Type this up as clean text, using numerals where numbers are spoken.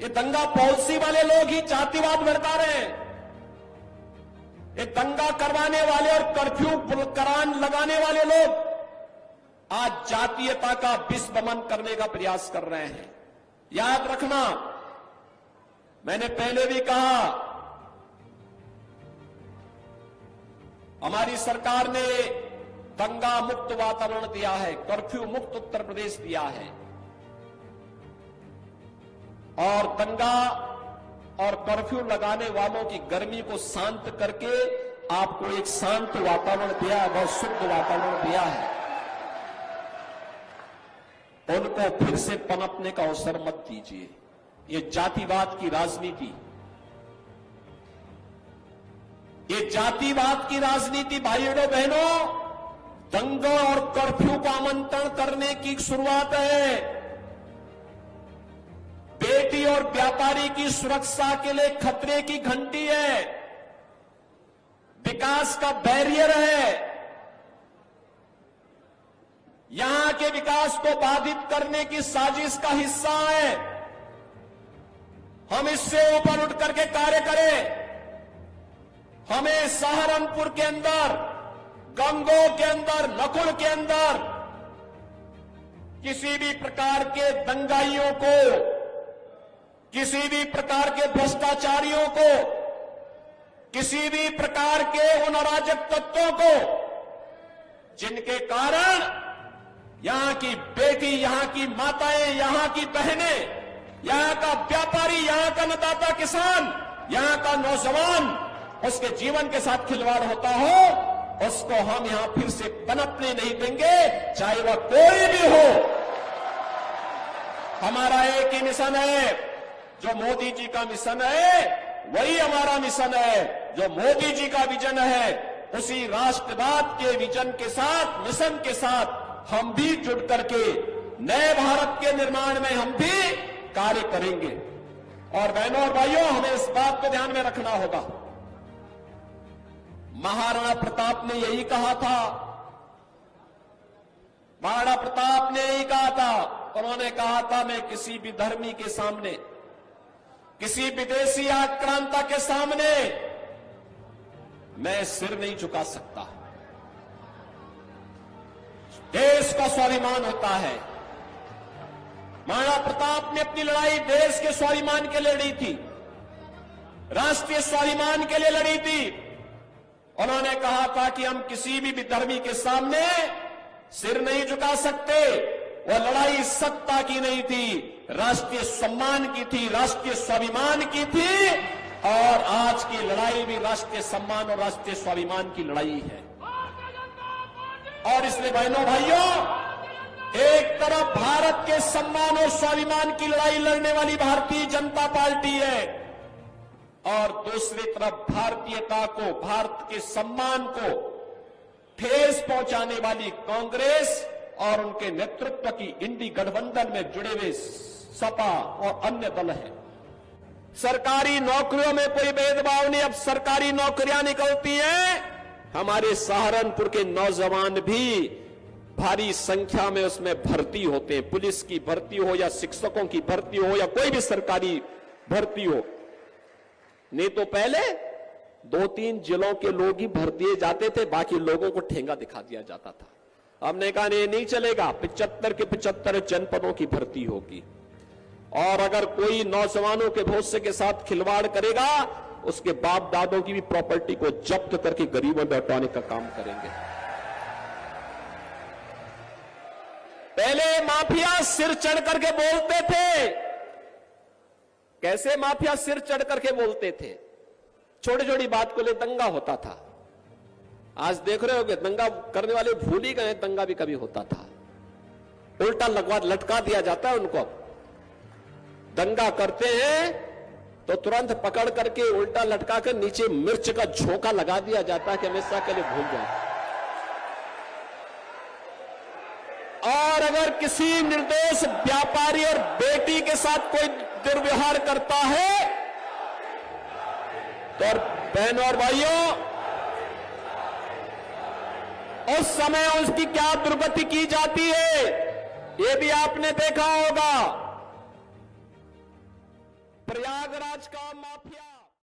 ये दंगा पॉलिसी वाले लोग ही जातिवाद भड़का रहे हैं। ये दंगा करवाने वाले और कर्फ्यू करान लगाने वाले लोग आज जातीयता का विस्मरण करने का प्रयास कर रहे हैं। याद रखना, मैंने पहले भी कहा, हमारी सरकार ने दंगा मुक्त वातावरण दिया है, कर्फ्यू मुक्त उत्तर प्रदेश दिया है और दंगा और कर्फ्यू लगाने वालों की गर्मी को शांत करके आपको एक शांत वातावरण दिया है, बहुत शुद्ध वातावरण दिया है। उनको फिर से पनपने का अवसर मत दीजिए। ये जातिवाद की राजनीति, ये जातिवाद की राजनीति भाइयों बहनों, दंगा और कर्फ्यू को आमंत्रण करने की शुरुआत है। बेटी और व्यापारी की सुरक्षा के लिए खतरे की घंटी है, विकास का बैरियर है। यहां के विकास को बाधित करने की साजिश का हिस्सा है। हम इससे ऊपर उठ करके कार्य करें। हमें सहारनपुर के अंदर, गंगोह के अंदर, लखुड़ के अंदर किसी भी प्रकार के दंगाइयों को, किसी भी प्रकार के भ्रष्टाचारियों को, किसी भी प्रकार के उन अराजक तत्वों को जिनके कारण यहां की बेटी, यहां की माताएं, यहां की बहनें, यहां का व्यापारी, यहां का अन्नदाता किसान, यहां का नौजवान, उसके जीवन के साथ खिलवाड़ होता हो, उसको हम यहां फिर से पनपने नहीं देंगे, चाहे वह कोई भी हो। हमारा एक ही मिशन है, जो मोदी जी का मिशन है वही हमारा मिशन है। जो मोदी जी का विजन है, उसी राष्ट्रवाद के विजन के साथ, मिशन के साथ हम भी जुड़ करके नए भारत के निर्माण में हम भी कार्य करेंगे। और बहनों और भाइयों, हमें इस बात को ध्यान में रखना होगा, महाराणा प्रताप ने यही कहा था, महाराणा प्रताप ने यही कहा था। उन्होंने कहा था, मैं किसी भी धर्मी के सामने, किसी विदेशी आक्रांता के सामने मैं सिर नहीं झुका सकता। देश का स्वाभिमान होता है। महाराणा प्रताप ने अपनी लड़ाई देश के स्वाभिमान के लिए लड़ी थी, राष्ट्रीय स्वाभिमान के लिए लड़ी थी। उन्होंने कहा था कि हम किसी भी विधर्मी के सामने सिर नहीं झुका सकते। वह लड़ाई सत्ता की नहीं थी, राष्ट्रीय सम्मान की थी, राष्ट्रीय स्वाभिमान की थी। और आज की लड़ाई भी राष्ट्रीय सम्मान और राष्ट्रीय स्वाभिमान की लड़ाई है। और इसलिए बहनों भाइयों, एक तरफ भारत के सम्मान और स्वाभिमान की लड़ाई लड़ने वाली भारतीय जनता पार्टी है और दूसरी तरफ भारतीयता को, भारत के सम्मान को ठेस पहुंचाने वाली कांग्रेस और उनके नेतृत्व की इंडी गठबंधन में जुड़े हुए सपा और अन्य दल है। सरकारी नौकरियों में कोई भेदभाव नहीं, अब सरकारी नौकरियां निकलती हैं। हमारे सहारनपुर के नौजवान भी भारी संख्या में उसमें भर्ती होते हैं। पुलिस की भर्ती हो या शिक्षकों की भर्ती हो या कोई भी सरकारी भर्ती हो। नहीं तो पहले 2-3 जिलों के लोग ही भर्ती जाते थे, बाकी लोगों को ठेंगा दिखा दिया जाता था। हमने कहा नहीं चलेगा, 75 के 75 जनपदों की भर्ती होगी। और अगर कोई नौजवानों के भविष्य के साथ खिलवाड़ करेगा, उसके बाप दादों की भी प्रॉपर्टी को जब्त करके गरीबों में लौटाने का काम करेंगे। पहले माफिया सिर चढ़ करके बोलते थे। कैसे माफिया सिर चढ़ करके बोलते थे? छोटी छोटी बात को ले दंगा होता था। आज देख रहे होगे दंगा करने वाले भूल ही गए, दंगा भी कभी होता था। उल्टा लटका दिया जाता है उनको। दंगा करते हैं तो तुरंत पकड़ करके उल्टा लटका कर नीचे मिर्च का झोंका लगा दिया जाता है कि हमेशा के लिए भूल जाए। और अगर किसी निर्दोष व्यापारी और बेटी के साथ कोई दुर्व्यवहार करता है तो बहनों और भाइयों, उस समय उसकी क्या दुर्गति की जाती है, ये भी आपने देखा होगा। प्रयागराज का माफिया